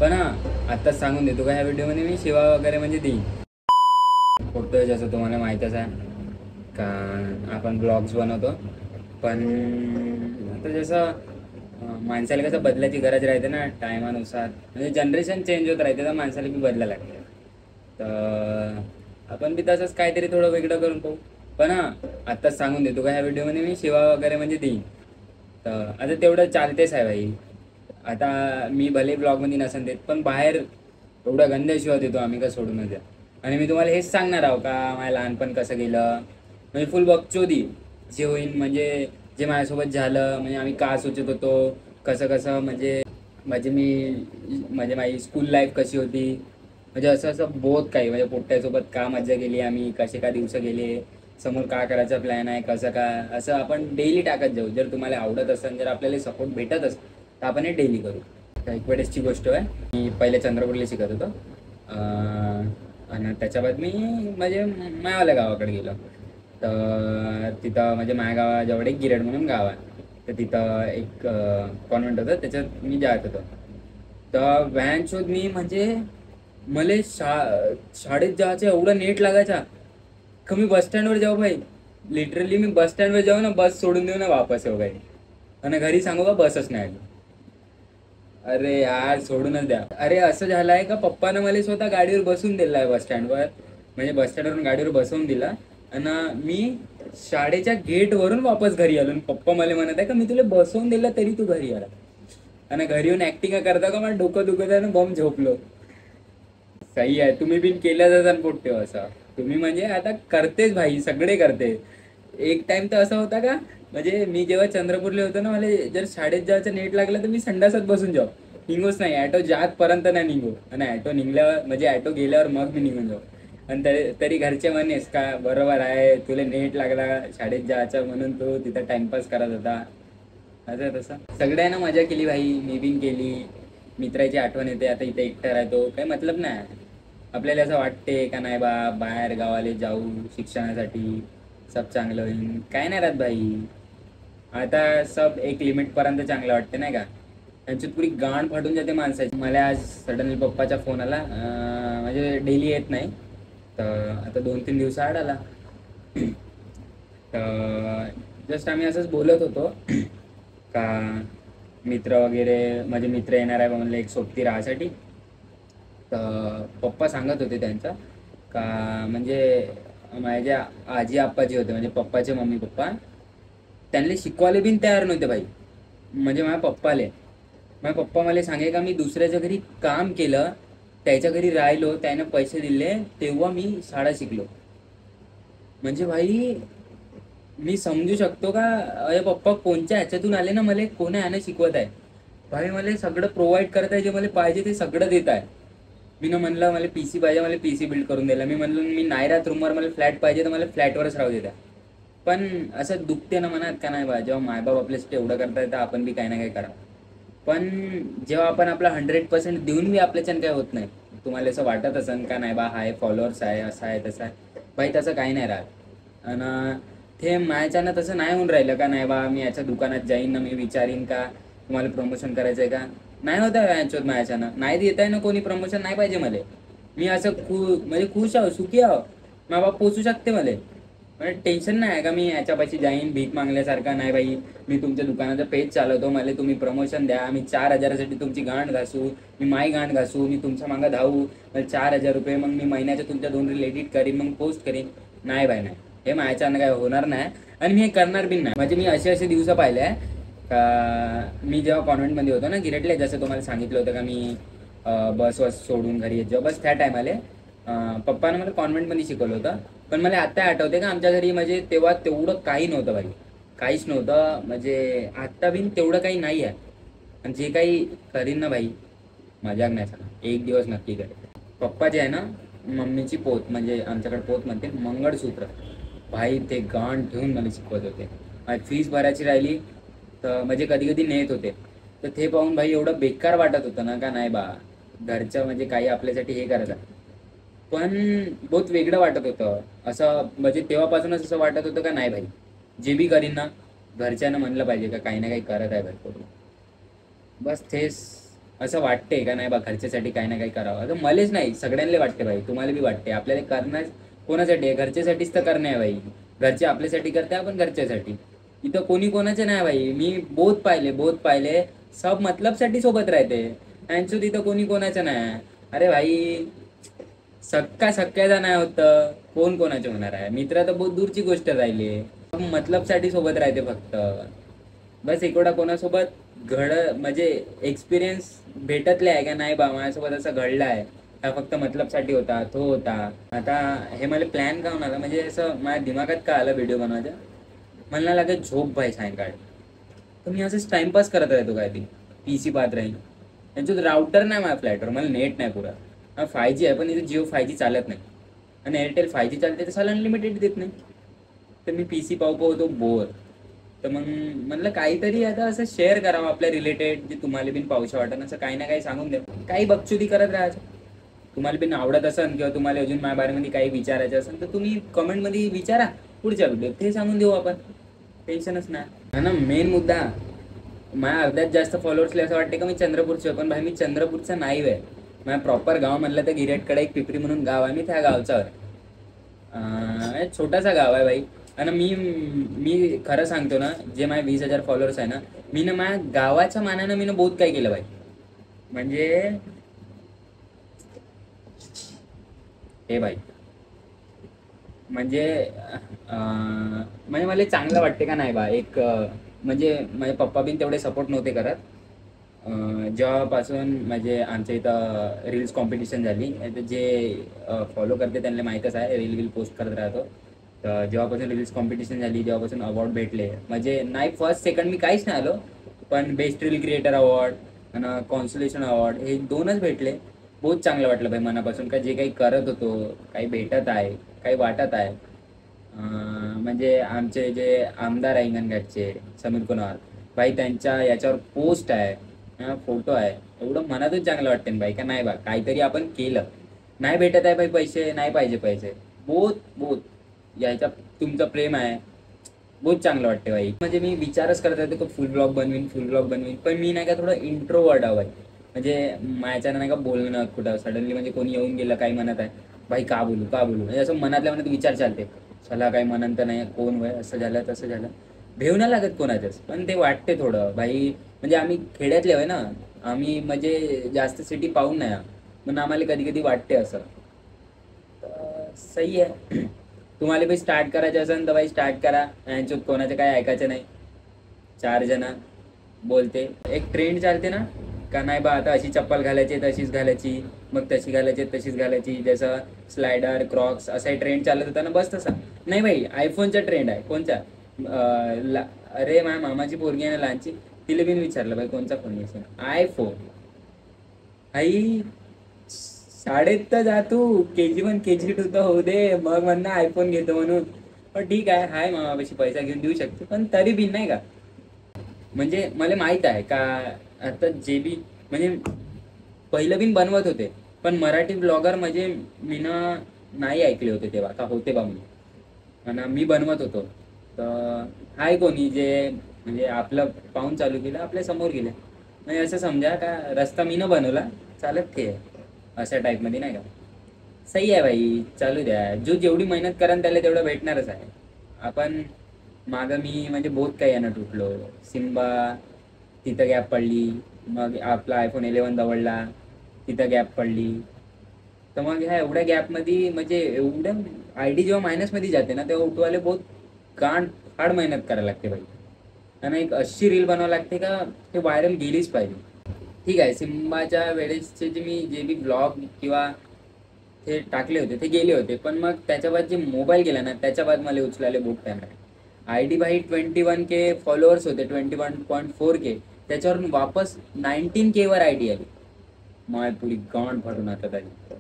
पण आत्ताच सांगून देतो का ह्या व्हिडिओमध्ये मी शिवा वगैरे म्हणजे देईन. फोटो जसं तुम्हाला माहीतच आहे का आपण ब्लॉग्स बनवतो. पण आता जसं माणसाला कसं बदलायची गरज राहते ना टायमानुसार, म्हणजे जनरेशन चेंज होत राहते तर माणसाला बी बदलायला लागते. तर आपण बी तसंच काहीतरी थोडं वेगळं करून पाहू. पण आत्ताच सांगून देतो का ह्या व्हिडिओमध्ये मी शिवा वगैरे म्हणजे देईन. तर आता तेवढं चालतेच आहे भाई. आता मी भले ब्लॉगमध्ये नसेल देत, पण बाहेर एवढा गंध शिवा देतो आम्ही का सोडून द्या. आणि मी तुम्हाला हेच सांगणार आहो का माझं लहानपण कसं गेलं, म्हणजे फुल बकचोदी जे होईल, म्हणजे जे माझ्यासोबत झालं, म्हणजे आम्ही का सोचत होतो, कसं कसं म्हणजे म्हणजे माझी स्कूल लाईफ कशी होती, म्हणजे असं असं बहुत काही, म्हणजे पोट्ट्यासोबत का मजा गेली आम्ही, कसे का दिवस गेले, समोर का करायचा प्लॅन आहे, कसं का, असं आपण डेली टाकत जाऊ. जर तुम्हाला आवडत असेल, जर आपल्याला सपोर्ट भेटत असेल तर आपण हे डेली करू. तर एक वेळेसची गोष्ट आहे, मी पहिले चंद्रपूरला शिकत होतो. आणि त्याच्या बाद मी म्हणजे मायावाल्या गावाकडे गेलो. तर तिथं म्हणजे माझ्या गावाजवळ एक गिरड म्हणून गाव आहे. तर तिथं एक कॉन्व्हेंट होतं, त्याच्यात मी जात होतो. तर व्हॅन शोध मी म्हणजे मला शाळेत जायचं एवढं नेट लागायचा का मी बस स्टँडवर जाऊ भाई. लिटरली मी बस स्टँडवर जाऊ ना, बस सोडून देऊ ना, वापस येऊ काही. आणि घरी सांगू का बसच नाही आली. अरे यार सोडूनच द्या. अरे असं झालं आहे का पप्पानं मला स्वतः गाडीवर बसून दिलं आहे बस स्टँडवर, म्हणजे बस स्टँडवरून गाडीवर बसवून दिला आणि मी शाळेच्या गेटवरून वापस घरी आलो. पप्पा मला म्हणत आहे का मी तुला बसवून दिलं तरी तू घरी आला. आणि घरी येऊन ऍक्टिंग करता का मला डोकं दुखत आहे ना, बॉम्ब झोपलो. सही आहे, तुम्ही बिन केल्या जातात पोट्टे असं. तुम्ही म्हणजे आता करतेच भाई, सगळे करते. एक टाइम तर असा होता का, म्हणजे मी जेव्हा चंद्रपूरला होतो ना, मला जर शाळेत जायचं नेट लागलं तर मी संडासात बसून जाऊ, निघूच नाही. ॲटो जातपर्यंत नाही निघू, आणि ॲटो निघल्यावर म्हणजे ॲटो गेल्यावर मग मी निघून जाऊ. आणि तरी घरचे म्हणेस का बरोबर आहे, तुला नेट लागला शाळेत जायचं म्हणून तू तिथं टाइमपास करत होता. असं तसं सगळ्यांना मजा केली भाई, मी बिन केली. मित्राची आठवण येते. आता इथे एकटा राहतो काही मतलब नाही. आपल्याला असं वाटते का नाही बा बाहेर गावाला जाऊ शिक्षणासाठी, सब चांगलं होईल. काय नाही राहत भाई. आता सब एक लिमिटपर्यंत चांगलं वाटते नाही का, त्यांची पुरी गाण फाटून जाते माणसाची. मला आज सडनली पप्पाचा फोन आला, म्हणजे डेली येत नाही तर आता 2-3 दिवस आड आला. तर जस्ट आम्ही असंच बोलत होतो का मित्र वगैरे, म्हणजे मित्र येणार आहे म्हणलं एक सोबती राहासाठी. तर पप्पा सांगत होते त्यांचा का म्हणजे माझ्या आजी आप्पा जे होते, म्हणजे पप्पाचे मम्मी पप्पा, त्यांना शिकवायला बिन तयार नव्हते भाई. म्हणजे माझ्या पप्पा मला सांगे का मी दुसऱ्याच्या घरी काम केलं, त्याच्या घरी राहिलो, त्याने पैसे दिले, तेव्हा मी शाळा शिकलो. म्हणजे भाई मी समजू शकतो का अरे पप्पा कोणत्या ह्याच्यातून आले ना, मला कोणा ह्यानं शिकवत आहे. भाई मला सगळं प्रोव्हाइड करत आहे, जे मला पाहिजे ते सगळं देत आहे. मी ना म्हणलं मला पीसी पाहिजे, मला पीसी बिल्ड करून दिला. मी म्हणलं मी नाही राहत रूमवर, मला फ्लॅट पाहिजे तर मला फ्लॅटवरच राहू देता. पण असं दुखते ना मनात का नाही बा, जेव्हा मायबाप आपल्यासाठी एवढं करताय तर आपण बी काही ना काही करा. पण जेव्हा आपण आपला 100% देऊन बी आपल्याच्यानं काय होत नाही, तुम्हाला असं वाटत असेल का नाही बा हाय फॉलोअर्स आहे, असं आहे तसं आहे. भाई तसं काही नाही राहत. आणि ते माझ्याच्यानं तसं नाही होऊन राहिलं का नाही बा मी याच्या दुकानात जाईन ना, मी विचारीन का तुम्हाला प्रमोशन करायचं आहे का, नाही होत आहे यांच्यात माझ्याच्यानं. नाही देत आहे ना कोणी प्रमोशन, नाही पाहिजे मला. मी असं म्हणजे खुश आहो, सुखी आहो, मा बाप पोचू शकते मला. म्हणजे टेन्शन नाही आहे का मी याच्यापाशी जाईन भीक मागल्यासारखा. नाही भाई मी तुमच्या दुकानाचं पेज चालवतो, मला तुम्ही प्रमोशन द्या, मी 4,000साठी तुमची गांड घासू, मी माई गांड घासू, मी तुमच्या मागं धावू, मला 4,000 रुपये, मग मी महिन्याच्या तुमच्या 2 रील एडिट करीन, मग पोस्ट करीन. नाही भाई नाही, हे माझ्याच्यानं काय होणार नाही आणि मी हे करणार बी नाही. म्हणजे मी असे दिवस पाहिले आहे का, मी जेव्हा कॉन्व्हेंटमध्ये होतो ना गिरटले, जसं तुम्हाला सांगितलं होतं का मी बस सोडून घरी येत जेव्हा, बस त्या टायमाले पप्पानं मला कॉन्व्हेंटमध्ये शिकवलं होतं. पण मला आत्ता आठवते का आमच्या घरी म्हणजे तेव्हा तेवढं काही नव्हतं भाई, काहीच नव्हतं. म्हणजे आत्ता बिन तेवढं काही नाही आहे. आणि जे काही करीन ना भाई, मजाक नाही सांगा, एक दिवस नक्की करेल. पप्पा जे आहे ना, मम्मीची पोत, म्हणजे आमच्याकडे पोत म्हणते मंगळसूत्र, भाई ते गाण ठेवून मला शिकवत होते. माझी फीस भरायची राहिली तर म्हणजे कधी कधी नेत होते, तर ते पाहून भाई एवढं बेकार वाटत होतं ना का नाही बा घरचं म्हणजे काही आपल्यासाठी हे करायचं. पण बहुत वेगळं वाटत होतं असं, म्हणजे तेव्हापासूनच असं वाटत होतं का नाही भाई जे बी करीन ना घरच्यांना म्हणलं पाहिजे का काही ना काही करत आहे भरपूर. बस तेच असं वाटते का नाही बा घरच्यासाठी काही ना काही करावं. आता मलाच नाही, सगळ्यांना वाटते भाई, तुम्हाला बी वाटते. आपल्याला करणं कोणासाठी आहे? घरच्यासाठीच तर करणं आहे भाई. घरचे आपल्यासाठी करते, आपण घरच्यासाठी. इथं कोणी कोणाचे नाही भाई. मी बहुत पाहिले सब मतलबसाठी सोबत राहते. त्यांचं तिथं कोणी कोणाचं नाही. अरे भाई, सख्याचा नाही होतं, कोण कोणाचे होणार आहे? मित्र तर बहुत दूरची गोष्ट राहिली. मतलबसाठी सोबत राहते फक्त. बस इकडं कोणासोबत म्हणजे एक्सपिरियन्स भेटतले आहे का नाही बा माझ्यासोबत असं घडलं आहे हा फक्त मतलबसाठी होता, तो होता. आता हे मला प्लॅन का होणार म्हणजे असं माझ्या दिमागात का आलं व्हिडिओ बनवायचं. मला नाही लागत झोप भाई सायंकाळी, तर मी असंच टाइमपास करत राहतो काय ती PC पाहत राहील. त्यांच्यात राउटर नाही माझ्या फ्लॅटवर, मला नेट नाही पुरा. 5G आहे पण इथे जिओ 5G चालत नाही आणि एअरटेल 5G चालते तर साला अनलिमिटेड देत नाही. तर मी PC पाहू होतो बोर. तर मग म्हणलं काहीतरी आता असं शेअर करावं आपल्या रिलेटेड, जे तुम्हाला बिन पाहूशा वाटत असं काही ना काही सांगून द्या. काही बकचुदी करत राहायचं. तुम्हाला बिन आवडत असेल किंवा तुम्हाला अजून माझ्या बारेमध्ये काही विचारायचं असेल तर तुम्ही कमेंटमध्ये विचारा. पुढच्या व्हिडिओ ते सांगून देऊ आपण, टेन्शनच नाही ना. मेन मुद्दा, माझ्या अर्ध्यात जास्त फॉलोअर्सला असं वाटते का मी चंद्रपूरचे, पण भाई मी चंद्रपूरचा नाही आहे. माझ्या प्रॉपर गाव म्हणलं तर गिरेटकडे एक पिपरी म्हणून गाव आहे, मी त्या गावचा आहे. छोटासा गाव आहे भाई. आणि मी खरं सांगतो ना, जे माझे 20,000 फॉलोअर्स आहे ना, मी ना माझ्या गावाच्या मानानं मी बहुत काही केलं भाई. म्हणजे हे भाई, म्हणजे म्हणजे मला चांगलं वाटते का नाही बा. एक म्हणजे माझे पप्पा बिन तेवढे सपोर्ट नव्हते करत. जेव्हापासून म्हणजे आमच्या इथं रील्स कॉम्पिटिशन झाली, जे फॉलो करते त्यांना माहीतच आहे, रील पोस्ट करत राहतो. तर जेव्हापासून रील्स कॉम्पिटिशन झाली, जेव्हापासून अवॉर्ड भेटले, म्हणजे नाही फर्स्ट सेकंड मी काहीच नाही आलो, पण बेस्ट रील क्रिएटर अवॉर्ड आणि कॉन्सोलेशन अवॉर्ड हे 2च भेटले. बहुत चांगलं वाटलं भाई मनापासून, का जे काही करत होतो काही भेटत आहे, काही वाटत आहे. म्हणजे आमचे जे आमदार आहे हिंगणघाटचे समीर कुमार भाई, त्यांच्या याच्यावर पोस्ट आहे, फोटो आहे. एवढं मनातच चांगलं वाटतं ना भाई, का नाही बा काहीतरी आपण केलं. नाही भेटत आहे भाई पैसे, नाही पाहिजे पैसे, बहुत याच्या तुमचं प्रेम आहे, बहुत चांगलं वाटते भाई. म्हणजे मी विचारच करत होते की फुल ब्लॉग बनवीन, पण मी नाही का थोडं इंट्रोवर्ड आहे भाई. म्हणजे माझ्यानं नाही का बोलणं कुठं सडनली म्हणजे कोणी येऊन गेलं काही म्हणत आहे भाई, का बोलू म्हणजे असं मनातल्या मनात विचार चालते. चला काही म्हणत तर नाही, कोण वय असं झालं तसं झालं, भेव नाही लागत कोणाच्याच, पण ते वाटते थोडं भाई. म्हणजे आम्ही खेड्यातले आहे ना, आम्ही म्हणजे जास्त सिटी पाहून नाही, म्हणून आम्हाला कधी कधी वाटते असं. सही आहे. तुम्हाला बी स्टार्ट करायचं असेल तर भाई स्टार्ट करा. यांच्यात कोणाचं काय ऐकायचं नाही. 4 जण बोलते, एक ट्रेंड चालते ना, का नाही बा आता अशी चप्पल घालायची तशीच घालायची, मग तशी घालायची तशीच घालायची, जसं स्लायडर क्रॉक्स असा ट्रेंड चालत होता ना, बस तसा नाही भाई. आयफोनचा ट्रेंड आहे. कोणचा? अरे माझ्या मामाची पोरगी आहे ना लहानची, तिला बिन विचारलं भाई कोणचा फोन घ्यायचा, आयफोन. आई शाळेत तर जा तू, KG1 KG2 तर होऊ दे, मग म्हणणं आयफोन घेतो म्हणून. पण ठीक आहे, हाय मामापाशी पैसा घेऊन देऊ शकते, पण तरी बिन नाही का. म्हणजे मला माहित आहे का आता जे बी म्हणजे पहिलं बिन बनवत होते, पण मराठी ब्लॉगर म्हणजे मी नाही ऐकले होते तेव्हा का होते बा म्हणून, आणि मी बनवत होतो. तर हाय कोणी जे म्हणजे आपलं पाहून चालू केलं, आपल्या समोर गेले, म्हणजे असं समजा का रस्ता मी न बनवला, चालत ते अशा टाईपमध्ये नाही का. सही आहे भाई, चालू द्या. जो जेवढी मेहनत करा त्याला तेवढं भेटणारच आहे. आपण मागं मी म्हणजे बहुत काही यानं तुटलो. सिम्बा तिथं गॅप पडली, मग आपला आयफोन 11 दवडला, तिथं गॅप पडली. तर मग ह्या एवढ्या गॅपमध्ये म्हणजे एवढं ID जेव्हा मायनसमध्ये जाते ना, तेव्हा उठवायला बहुत हार्ड मेहनत करायला लागते भाई. आणि एक अशी रील बनवावं लागते का ते व्हायरल गेलीच पाहिजे. ठीक आहे, सिम्बाच्या वेळेसचे जे बी ब्लॉग किंवा ते टाकले होते ते गेले होते, पण मग त्याच्या बाद जे मोबाईल गेला ना, त्याच्या बाद मला उचलायला बहुत टाइम लागला. ID भाई 21K फॉलोअर्स होते, 21.4K, त्याच्यावरून वापस 19K वर ID आली. माय पुरी गांड भरून आता तरी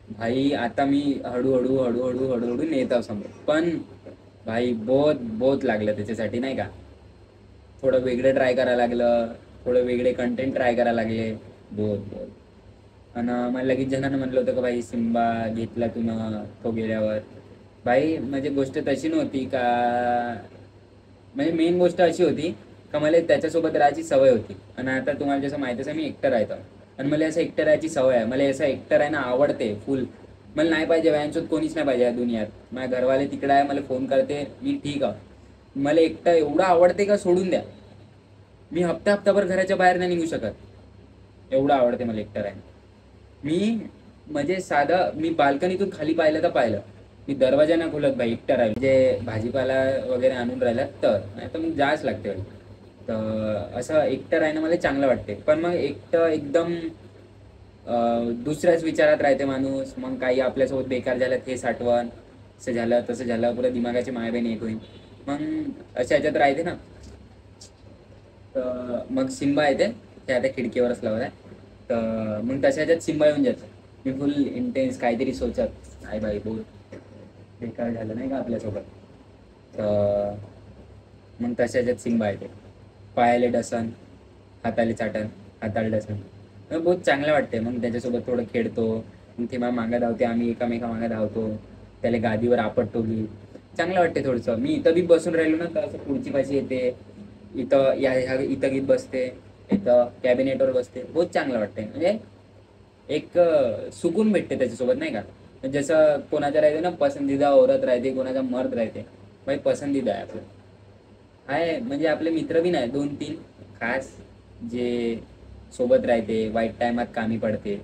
भाई. आता मी हळूहळू नेत आहो समोर, पण भाई बहुत लागलं त्याच्यासाठी नाही का. थोडं वेगळं ट्राय करायला लागलं, थोडं वेगळे कंटेंट ट्राय करायला लागले, बहुत. आणि मला लगेच जणांना म्हणलं होतं का भाई सिम्बा घेतला तू ना तो गेल्यावर. भाई म्हणजे गोष्ट तशी नव्हती का, म्हणजे मेन गोष्ट अशी होती का मला त्याच्यासोबत राहायची सवय होती. आणि आता तुम्हाला जसं माहितीच आहे मी एकटं राहतो, आणि मला असं एकटं राहायची सवय आहे. मला असं एकटं राहणं आवडते फुल. मला नाही पाहिजे व्यायांसोबत कोणीच नाही पाहिजे या दुनियात. माझ्या घरवाले तिकडे आहे, मला फोन करते, मी ठीक आहे. मला एकटं एवढं आवडते का सोडून द्या. मी हप्ताभर घराच्या बाहेर नाही निघू शकत, एवढं आवडते मला एकटं राहायला. मी म्हणजे साधं मी बाल्कनीतून खाली पाहिलं तर पाहिलं, मी दरवाजा नाही खोलत भाई एकटं राहिलं. म्हणजे भाजीपाला वगैरे आणून राहिला तर, नाही तर मग जायच लागते भाई. तर असं एकटं राहणं मला चांगलं वाटते. पण मग एकटं एकदम दुसऱ्याच विचारात राहते माणूस. मग काही आपल्यासोबत बेकार झालं ते साठवण, असं झालं तसं झालं, पुढे दिमागाची मायबेन एक होईल. मग अशा ह्याच्यात राहते ना. तर मग सिम्बा येते, ते आता खिडकीवरच लावत आहे. तर मग तशा ह्याच्यात सिम्बा येऊन जातो. मी फुल इंटेन्स काहीतरी सोचत, काय बाई बोल बेकार झालं नाही का आपल्यासोबत. तर मग तशा ह्याच्यात सिम्बा येते. पायाले डसन, हाताले चाटण, हाताला डसन, मग बहुत चांगलं वाटते. मग त्याच्यासोबत थोडं खेळतो. मग ते मला मागं धावते, आम्ही एकामेका मागं धावतो, त्याला गादीवर आपटतो मी. चांगलं वाटते थोडंसं. मी इथं बी बसून राहिलो ना तर असं पुढची पाशी येते, इथं इथं गीत बसते, इथं कॅबिनेटवर बसते, बहुत चांगलं वाटते. म्हणजे एक सुकून भेटते त्याच्यासोबत नाही का. जसं कोणाच्या राहते ना पसंदीदा औरत राहते, कोणाचा मर्द राहते, भाई पसंदीदा आहे आपलं. आहे म्हणजे आपले मित्र बी नाही 2-3 खास, जे सोबत राहते, वाईट टायमात कामी पडते.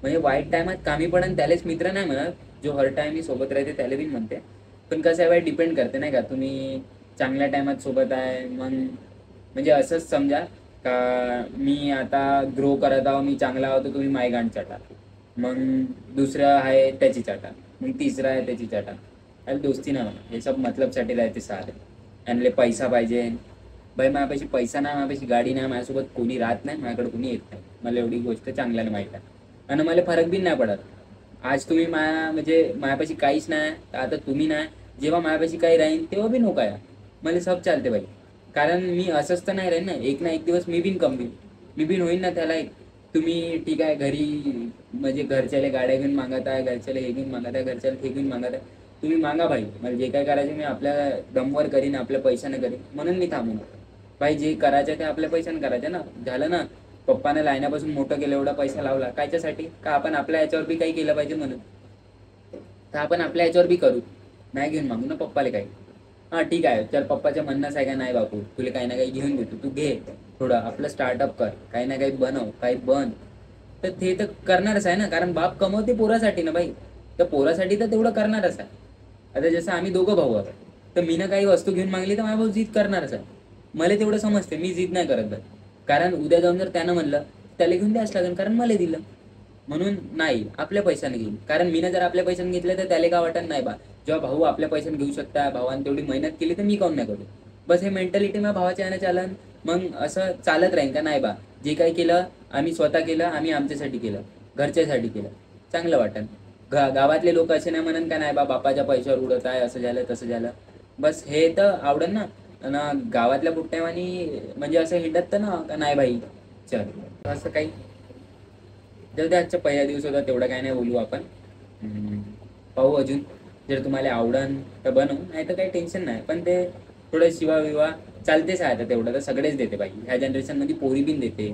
म्हणजे वाईट टायमात कामी पडन त्यालाच मित्र नाही म्हणत, जो हर टाइम सोबत राहते त्याला बी म्हणते. पण कसं आहे, डिपेंड करते नाही का. तुम्ही चांगल्या टायमात सोबत आहे मग म्हणजे असंच समजा का मी आता ग्रो करत आहो, मी चांगला आहो, तर तुम्ही मायगांड चाटा. मग दुसरं आहे त्याची चाटा, मग तिसरा आहे त्याची चाटा. अरे दोस्ती ना म्हणा, हे सब मतलबसाठी राहते सारे. आणि पैसा पाहिजे भाई, माझ्यापाशी पैसा नाही, माझ्यापाशी गाडी नाही, माझ्यासोबत कोणी राहत नाही, माझ्याकडे कोणी येत नाही. मला एवढी गोष्ट चांगल्याने माहीत आहे. आणि मला फरक बी नाही पडत. आज तुम्ही म्हणजे माझ्यापाशी काहीच नाही, तर आता तुम्ही नाही, जेव्हा माझ्यापाशी काही राहीन तेव्हा बी नको आहे, मला सब चालते भाई. कारण मी असंच तर नाही राहीन ना एक दिवस मी बिन कमवीन, मी बिन होईन ना त्याला एक. तुम्ही ठीक आहे घरी म्हणजे घरच्याला गाड्या घेऊन मागत आहे, घरच्याला हे घेऊन मागत आहे, घरच्याला ते घेऊन मागत आहे. तुम्ही मागा भाई, मला जे काय करायचे मी आपल्या दमवर करीन, आपल्या पैशाने करीन, म्हणून मी थांबून भाई. जे करायचं ते आपल्या पैशाने करायचं ना. झालं ना, पप्पाने लायण्यापासून मोठं केलं, एवढा पैसा लावला कायच्यासाठी, का आपण आपल्या याच्यावर बी काही केलं पाहिजे म्हणून. तर आपण आपल्या याच्यावर बी करू, नाही घेऊन मागू ना पप्पाला काही. हां ठीक आहे, तर पप्पाच्या म्हणणंच आहे का नाही बापू तुला काही ना काही घेऊन देतो, तू घे थोडं आपलं स्टार्टअप कर, काही ना काही बनव, काही बन. तर ते तर करणारच आहे ना, कारण बाप कमवते पोरासाठी ना भाई. तर पोरासाठी तर तेवढं करणारच आहे. आता जसं आम्ही दोघं भाऊ आहोत, तर मी ना काही वस्तू घेऊन मागली तर माझा भाऊ जिद करणारच आहे. मला तेवढं समजते, मी जिद नाही करत भाई. कारण उद्या जाऊन जर त्यानं म्हणलं त्याला घेऊन द्यायच लागेल, कारण मला दिलं म्हणून. नाही, आपल्या पैशाने घेईन. कारण मीनं जर आपल्या पैशाने घेतलं तर त्याला काय वाटत नाही बा, जेव्हा भाऊ आपल्या पैशाने घेऊ शकता, भावाने तेवढी मेहनत केली तर मी काऊन नाही करू. बस हे मेंटॅलिटी माझ्या भावाच्या यानं चालन. मग असं चालत राहीन का नाही बा, जे काही केलं आम्ही स्वतः केलं, आम्ही आमच्यासाठी केलं, घरच्यासाठी केलं, चांगलं वाटन. गावातले लोक असे नाही म्हणन का नाही बा बापाच्या पैशावर उडत आहे, असं झालं तसं झालं. बस हे तर आवडन ना. आणि गावातल्या पुट्ट्यावानी म्हणजे असं हिंडत तर ना का नाही भाई चल असं काही. जर ते आजचा पहिला दिवस होता, तेवढं काय नाही बोलू आपण. पाहू अजून, जर तुम्हाला आवडन तर बनवू, नाही तर काही टेन्शन नाही. पण ते थोडं शिवा विवा चालतेच आहे. आता तेवढं तर सगळेच देते बाई, ह्या जनरेशनमध्ये पोरी बिन देते,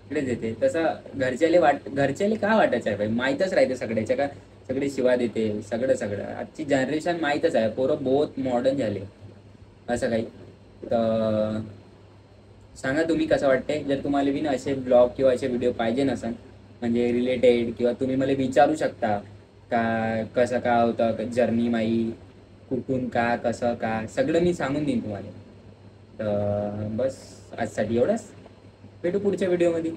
सगळेच देते. तसं घरच्याले का वाटायचं आहे बाई, माहीतच राहते सगळ्याच्या का, सगळे शिवा देते, सगळं. आजची जनरेशन माहीतच आहे, पोरं बहुत मॉडर्न झाले असं काही. तर सांगा तुम्ही कसं वाटते. जर तुम्हाला बी ना असे ब्लॉग किंवा असे व्हिडिओ पाहिजे नसन म्हणजे रिलेटेड, किंवा तुम्ही मला विचारू शकता का कसं का होतं जर्नी माई, कुठून का कसं का, सगळं मी सांगून देईन तुम्हाला. तर बस आजसाठी एवढंच, भेटू पुढच्या व्हिडिओमध्ये.